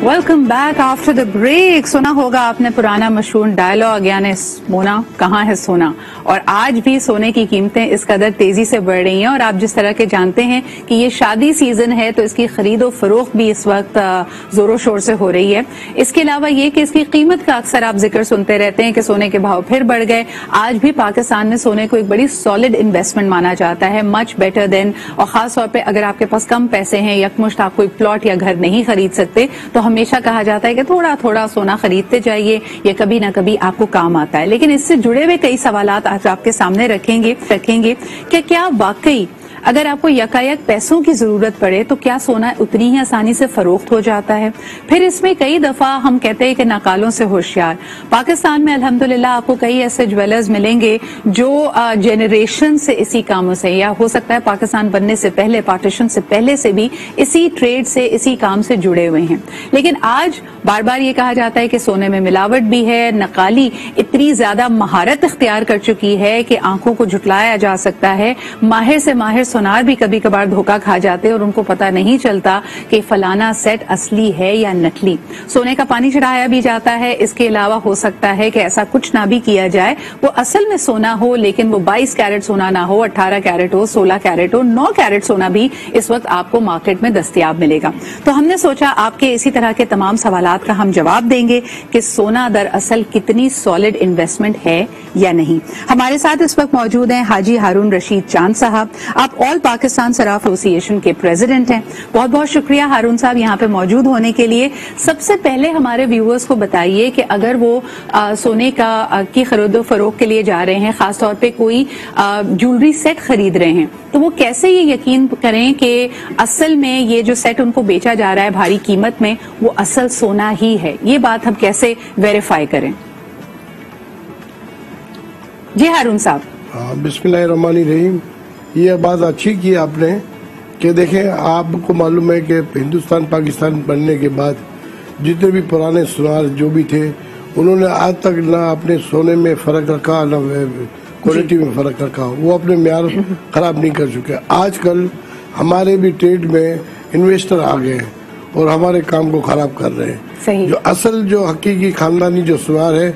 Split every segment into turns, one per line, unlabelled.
Welcome back after the break. सुना होगा आपने पुराना मशहूर डायलॉग, यानी मोना कहाँ है सोना। और आज भी सोने की कीमतें इस कदर तेजी से बढ़ रही हैं और आप जिस तरह के जानते हैं कि ये शादी सीजन है तो इसकी खरीद और फरोख्त भी इस वक्त जोरों शोर से हो रही है। इसके अलावा ये कि इसकी कीमत का अक्सर आप जिक्र सुनते रहते हैं कि सोने के भाव फिर बढ़ गए। आज भी पाकिस्तान में सोने को एक बड़ी सॉलिड इन्वेस्टमेंट माना जाता है, मच बेटर देन। और खासतौर पर अगर आपके पास कम पैसे हैं, यकमुश्त आप कोई प्लॉट या घर नहीं खरीद सकते, तो हमेशा कहा जाता है कि थोड़ा थोड़ा सोना खरीदते जाइए, ये कभी ना कभी आपको काम आता है। लेकिन इससे जुड़े हुए कई सवालात आज आपके सामने रखेंगे कि क्या वाकई अगर आपको यकायक पैसों की जरूरत पड़े तो क्या सोना उतनी ही आसानी से फरोख्त हो जाता है। फिर इसमें कई दफा हम कहते हैं कि नाकालों से होशियार। पाकिस्तान में अल्हम्दुलिल्लाह आपको कई ऐसे ज्वेलर्स मिलेंगे जो जनरेशन से इसी कामों से, या हो सकता है पाकिस्तान बनने से पहले, पार्टीशन से पहले से भी इसी ट्रेड से, इसी काम से जुड़े हुए हैं। लेकिन आज बार बार ये कहा जाता है कि सोने में मिलावट भी है, नकाली इतनी ज्यादा महारत इख्तियार कर चुकी है कि आंखों को झुटलाया जा सकता है। माहिर से माहिर सोनार भी कभी कभार धोखा खा जाते हैं और उनको पता नहीं चलता कि फलाना सेट असली है या नकली। सोने का पानी चढ़ाया भी जाता है। इसके अलावा हो सकता है कि ऐसा कुछ ना भी किया जाए, वो असल में सोना हो लेकिन वो 22 कैरेट सोना ना हो, 18 कैरेट हो, 16 कैरेट हो, 9 कैरेट सोना भी इस वक्त आपको मार्केट में दस्तयाब मिलेगा। तो हमने सोचा आपके इसी तरह के तमाम सवालात का हम जवाब देंगे कि सोना दरअसल कितनी सॉलिड इन्वेस्टमेंट है या नहीं। हमारे साथ इस वक्त मौजूद हैं हाजी हारून रशीद चांद साहब। आप ऑल पाकिस्तान सराफ एसोसिएशन के प्रेसिडेंट हैं। बहुत बहुत शुक्रिया हारून साहब यहाँ पे मौजूद होने के लिए। सबसे पहले हमारे व्यूअर्स को बताइए कि अगर वो सोने की खरीदो फरोख्त के लिए जा रहे हैं, खासतौर पे कोई ज्वेलरी सेट खरीद रहे हैं, तो वो कैसे ये यकीन करें कि असल में ये जो सेट उनको बेचा जा रहा है भारी कीमत में, वो असल सोना ही है। ये बात हम कैसे वेरीफाई करें? जी हारून साहब।
बिस्मिल्लाहिर्रहमानिर्रहीम। ये बात अच्छी की आपने कि देखें, आपको मालूम है कि हिंदुस्तान पाकिस्तान बनने के बाद जितने भी पुराने सुनार जो भी थे, उन्होंने आज तक ना अपने सोने में फर्क रखा, ना क्वालिटी में फर्क रखा। वो अपने म्यार खराब नहीं कर चुके। आजकल हमारे भी ट्रेड में इन्वेस्टर आ गए हैं और हमारे काम को खराब कर रहे हैं।
सही।
जो असल जो हकीकी खानदानी जो सुनार है,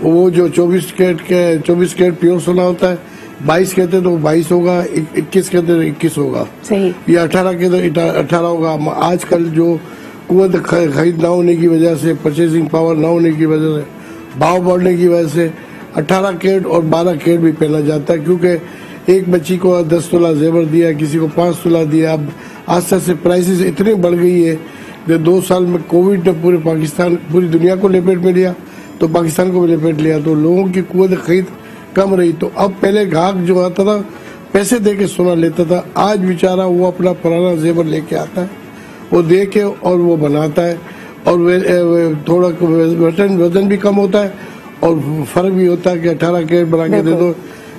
वो जो 24 कैरेट प्योर सोना होता है, 22 कहते तो 22 होगा, 21 कहते तो 21 होगा।
सही।
या 18 कहते तो 18 होगा। आजकल जो कुवत खरीद ना होने की वजह से, परचेसिंग पावर ना होने की वजह से, भाव बढ़ने की वजह से 18 कैरेट और 12 कैरेट भी पहना जाता है, क्योंकि एक बच्ची को 10 तोला जेवर दिया, किसी को 5 तोला दिया। अब आस्ते आस्ते प्राइसेस इतनी बढ़ गई है कि 2 साल में कोविड ने पूरे पाकिस्तान, पूरी दुनिया को लपेट में लिया, तो पाकिस्तान को भी लपेट लिया, तो लोगों की कुवत खरीद कम रही। तो अब पहले ग्राहक जो आता था पैसे दे के सोना लेता था, आज बेचारा वो अपना पुराना जेवर लेके आता है, वो दे के और वो बनाता है, और थोड़ा वजन भी कम होता है और फर्क भी होता है कि 18 कैरेट बना के दे दो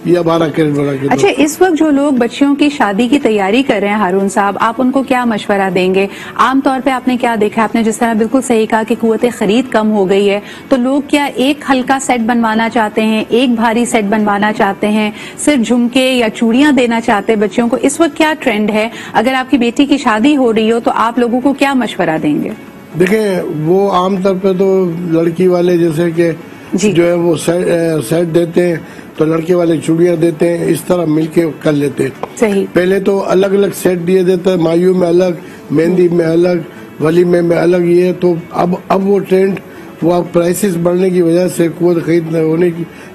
या 12 कैरेट बना के दो।
अच्छा, इस वक्त जो लोग बच्चियों की शादी की तैयारी कर रहे हैं हारून साहब, आप उनको क्या मशवरा देंगे? आमतौर पे आपने क्या देखा? आपने जिस तरह बिल्कुल सही कहा कि कुव्वत खरीद कम हो गई है, तो लोग क्या एक हल्का सेट बनवाना चाहते हैं, एक भारी सेट बनवाना चाहते हैं, सिर्फ झुमके या चूड़ियां देना चाहते हैं बच्चियों को? इस वक्त क्या ट्रेंड है? अगर आपकी बेटी की शादी हो रही हो तो आप लोगों को क्या मशवरा देंगे?
देखें, वो आमतौर पे तो लड़की वाले जैसे कि जो है वो सेट देते हैं, तो लड़के वाले चूड़ियां देते हैं, इस तरह मिलके कर लेते हैं।
सही।
पहले तो अलग अलग सेट दिए देते हैं, मायू में अलग, मेहंदी में अलग, वलीमे में अलग। ये तो अब वो ट्रेंड, वो प्राइसेस बढ़ने की वजह से, कुव्वत खरीद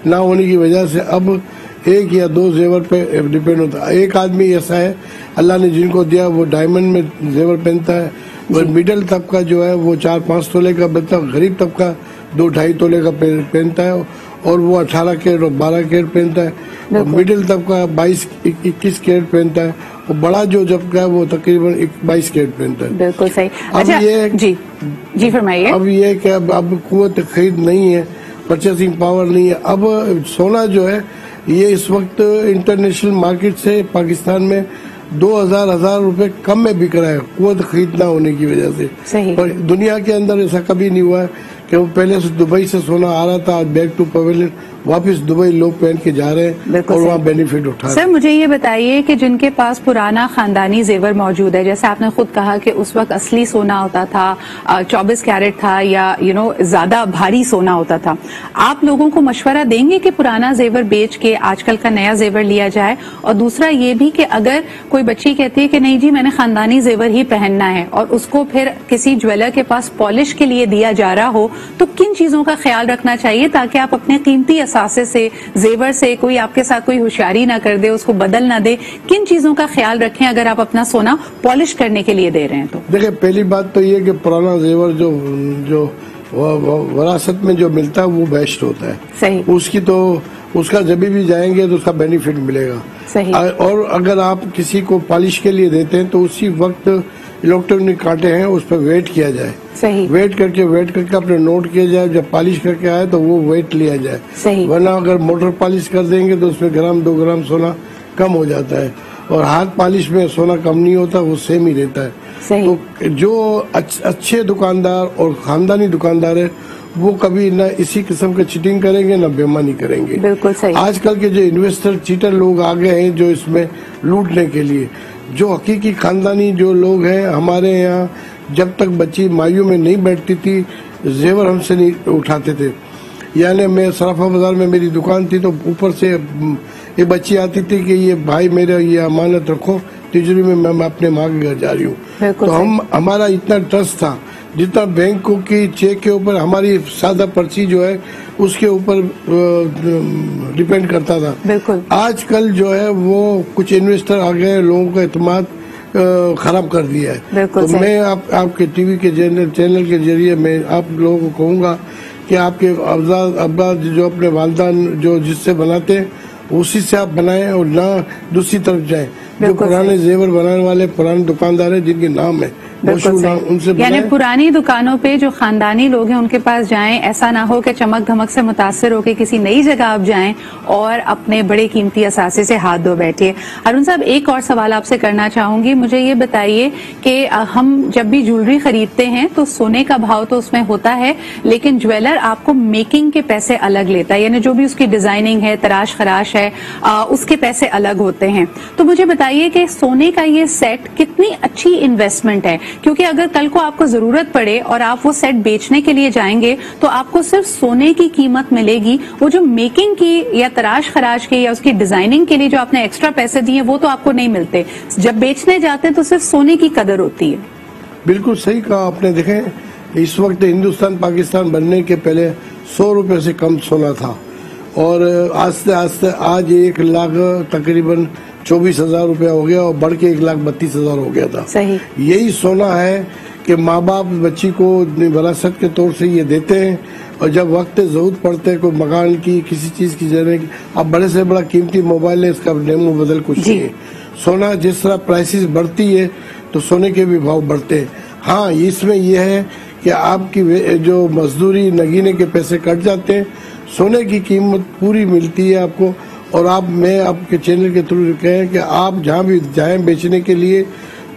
ना होने की वजह से अब एक या 2 जेवर पे डिपेंड होता है। एक आदमी ऐसा है अल्लाह ने जिनको दिया, वो डायमंड में जेवर पहनता है, और मिडिल तबका जो है वो 4-5 तोले का बनता है, गरीब तबका 2-2.5 तोले का पहनता है, और वो 18 कैरेट और 12 कैरेट पहनता है, और मिडिल तबका 22-21 कैरेट पहनता है, और बड़ा जो तबका है वो तकरीबन 22 कैरेट पहनता है।
बिल्कुल सही।
अब
अच्छा,
ये
जी फरमाइए।
अब ये कि अब कुव्वत खरीद नहीं है, परचेसिंग पावर नहीं है। अब सोना जो है ये इस वक्त इंटरनेशनल मार्केट से पाकिस्तान में 2000 रुपए कम में बिक रहा है, कुव्वत खरीद ना होने की वजह से।
सही।
और दुनिया के अंदर ऐसा कभी नहीं हुआ है कि वो पहले से दुबई से सोना आ रहा था, बैक टू पवेलियन वापस दुबई लोग पहन के जा रहे हैं और वहाँ बेनिफिट उठा रहे हैं।
सर मुझे ये बताइए कि जिनके पास पुराना खानदानी जेवर मौजूद है, जैसे आपने खुद कहा कि उस वक्त असली सोना होता था, 24 कैरेट था या ज्यादा भारी सोना होता था, आप लोगों को मशवरा देंगे कि पुराना जेवर बेच के आजकल का नया जेवर लिया जाए? और दूसरा ये भी कि अगर कोई बच्ची कहती है कि नहीं जी मैंने खानदानी जेवर ही पहनना है और उसको फिर किसी ज्वेलर के पास पॉलिश के लिए दिया जा रहा हो, तो किन चीजों का ख्याल रखना चाहिए ताकि आप अपने कीमती असासे से, जेवर से कोई आपके साथ कोई होशियारी ना कर दे, उसको बदल ना दे? किन चीजों का ख्याल रखें अगर आप अपना सोना पॉलिश करने के लिए दे रहे हैं? तो देखिए,
पहली बात तो ये कि पुराना जेवर जो विरासत में जो मिलता है वो बेस्ट होता है।
सही।
उसका जब भी जाएंगे तो उसका बेनिफिट मिलेगा।
सही।
और अगर आप किसी को पॉलिश के लिए देते हैं तो उसी वक्त इलेक्ट्रॉनिक कांटे हैं उस पर वेट किया जाए।
सही।
वेट करके अपने नोट किया जाए, जब पॉलिश करके आए तो वो वेट लिया जाए।
सही।
वरना अगर मोटर पॉलिश कर देंगे तो उसमें ग्राम 2 ग्राम सोना कम हो जाता है, और हाथ पॉलिश में सोना कम नहीं होता, वो सेम ही रहता है।
सही।
तो जो अच्छे दुकानदार और खानदानी दुकानदार है वो कभी न इसी किस्म के चीटिंग करेंगे न बेईमानी करेंगे।
बिल्कुल सही।
आजकल के जो इन्वेस्टर चीटर लोग आ गए हैं जो इसमें लूटने के लिए, जो हकीकी खानदानी जो लोग हैं, हमारे यहाँ जब तक बच्ची मायू में नहीं बैठती थी जेवर हमसे नहीं उठाते थे। यानी मैं सराफा बाजार में मेरी दुकान थी तो ऊपर से ये बच्ची आती थी कि ये भाई मेरे ये अमानत रखो तिजोरी में, मैं अपने माँ के घर जा रही हूँ। तो हमारा इतना ट्रस्ट था जितना बैंकों की चेक के ऊपर हमारी सादा पर्ची जो है उसके ऊपर डिपेंड करता था।
बिल्कुल।
आजकल जो है वो कुछ इन्वेस्टर आ गए, लोगों का एतमाद खराब कर दिया है। तो मैं आपके टीवी के चैनल के जरिए मैं आप लोगों को कहूँगा कि आपके अब्बा जो अपने वालदान जो जिससे बनाते हैं उसी से आप बनाएं और ना दूसरी तरफ जाएं। जो पुराने जेवर बनाने वाले पुराने दुकानदार हैं जिनके नाम है उनसे,
यानी पुरानी दुकानों पे जो खानदानी लोग हैं उनके पास जाएं। ऐसा ना हो कि चमक धमक से मुतासर होकर किसी नई जगह आप जाएं और अपने बड़े कीमती असासे से हाथ धो बैठिए। अरुण साहब, एक और सवाल आपसे करना चाहूंगी। मुझे ये बताइए कि हम जब भी ज्वेलरी खरीदते हैं तो सोने का भाव तो उसमें होता है, लेकिन ज्वेलर आपको मेकिंग के पैसे अलग लेता है, यानी जो भी उसकी डिजाइनिंग है, तराश खराश है, उसके पैसे अलग होते हैं। तो मुझे बताइए कि सोने का ये सेट कितनी अच्छी इन्वेस्टमेंट है, क्योंकि अगर कल को आपको जरूरत पड़े और आप वो सेट बेचने के लिए जाएंगे तो आपको सिर्फ सोने की कीमत मिलेगी, वो जो मेकिंग की या तराश खराश की या उसकी डिजाइनिंग के लिए जो आपने एक्स्ट्रा पैसे दिए वो तो आपको नहीं मिलते। जब बेचने जाते हैं तो सिर्फ सोने की कदर होती है।
बिल्कुल सही कहा आपने। देखें, इस वक्त हिंदुस्तान पाकिस्तान बनने के पहले 100 रुपए से कम सोना था और आस्ते आस्ते आज 1 लाख तकरीबन 24,000 रुपया हो गया और बढ़ के 1,32,000 हो गया था।
सही।
यही सोना है कि माँ बाप बच्ची को विरासत के तौर से ये देते हैं और जब वक्त जरूरत पड़ते है कोई मकान की किसी चीज की जरूरत की, अब बड़े से बड़ा कीमती मोबाइल है, इसका डेमो बदल कुछ नहीं है। सोना जिस तरह प्राइसेस बढ़ती है तो सोने के भी भाव बढ़ते हैं। हाँ, इसमें यह है कि आपकी जो मजदूरी नगीने के पैसे कट जाते हैं, सोने की कीमत पूरी मिलती है आपको। और मैं आपके चैनल के थ्रू कहें कि आप जहाँ भी जाएं बेचने के लिए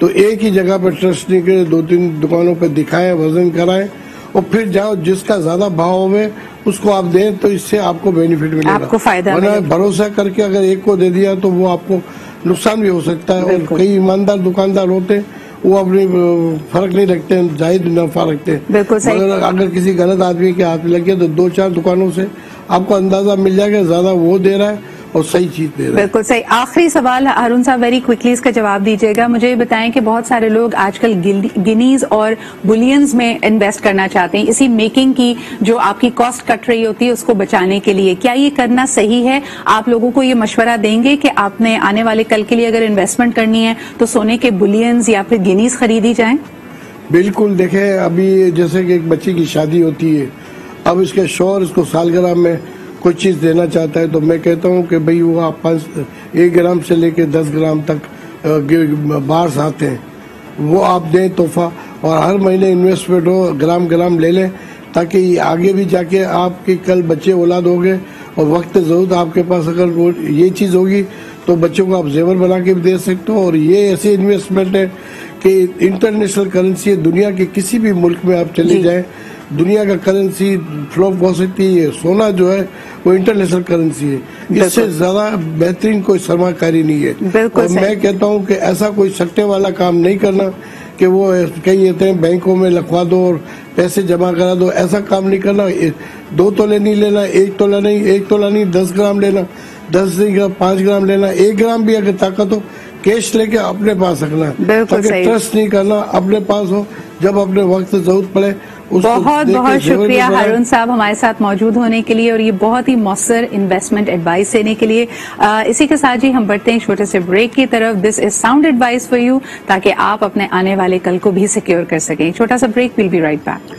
तो एक ही जगह पर ट्रस्ट नहीं करें, 2-3 दुकानों पर दिखाएं, वजन कराएं और फिर जाओ, जिसका ज्यादा भाव होवे उसको आप दें तो इससे आपको बेनिफिट मिलेगा,
आपको फायदा मिलेगा।
भरोसा करके अगर एक को दे दिया तो वो आपको नुकसान भी हो सकता है। और कई ईमानदार दुकानदार होते हैं वो अपनी फर्क नहीं रखते हैं, जायज नफा रखते हैं। मगर अगर किसी गलत आदमी के हाथ में लग गया तो 2-4 दुकानों से आपको अंदाजा मिल जाएगा ज्यादा वो दे रहा है और सही चीज दे रहा है।
बिल्कुल सही। आखिरी सवाल अरुण साहब, वेरी क्विकली इसका जवाब दीजिएगा। मुझे ये बताएं कि बहुत सारे लोग आजकल गिनीज और बुलियंस में इन्वेस्ट करना चाहते हैं, इसी मेकिंग की जो आपकी कॉस्ट कट रही होती है उसको बचाने के लिए। क्या ये करना सही है? आप लोगों को ये मशवरा देंगे कि आपने आने वाले कल के लिए अगर इन्वेस्टमेंट करनी है तो सोने के बुलियंस या फिर गिनीज खरीदी जाए?
बिल्कुल। देखें, अभी जैसे कि एक बच्ची की शादी होती है, अब इसके शौहर इसको सालगिरह में कोई चीज देना चाहता है तो मैं कहता हूँ कि भाई वो आप 1 ग्राम से लेके 10 ग्राम तक बार्स आते हैं, वो आप दें तोहफा, और हर महीने इन्वेस्टमेंट हो, ग्राम ले लें ताकि आगे भी जाके आपकी कल बच्चे औलाद होंगे और वक्त जरूरत आपके पास अगर ये चीज होगी तो बच्चों को आप जेवर बना के भी दे सकते हो। और ये ऐसी इन्वेस्टमेंट है कि इंटरनेशनल करेंसी है, दुनिया के किसी भी मुल्क में आप चले जाएं दुनिया का करेंसी फ्लॉप हो सकती है। सोना जो है वो इंटरनेशनल करेंसी है, इससे ज्यादा बेहतरीन कोई सरमाकारी नहीं है। और मैं कहता हूँ कि ऐसा कोई सट्टे वाला काम नहीं करना कि वो कहीं कहते हैं बैंकों में लिखवा दो और पैसे जमा करा दो, ऐसा काम नहीं करना। 2 तोले नहीं लेना, 1 तोला नहीं, 1 तोला नहीं 10 ग्राम लेना, 10 ग्राम 5 ग्राम लेना, 1 ग्राम भी अगर ताकत हो कैश लेके अपने पास रखना, ताकि ट्रस्ट नहीं करना, अपने पास हो, जब अपने वक्त जरूरत पड़े।
बहुत बहुत शुक्रिया हारून साहब हमारे साथ मौजूद होने के लिए और ये बहुत ही मौसर इन्वेस्टमेंट एडवाइस देने के लिए। इसी के साथ ही हम बढ़ते हैं छोटे से ब्रेक की तरफ। This is sound advice for you, ताकि आप अपने आने वाले कल को भी सिक्योर कर सकें। छोटा सा break, will be right back.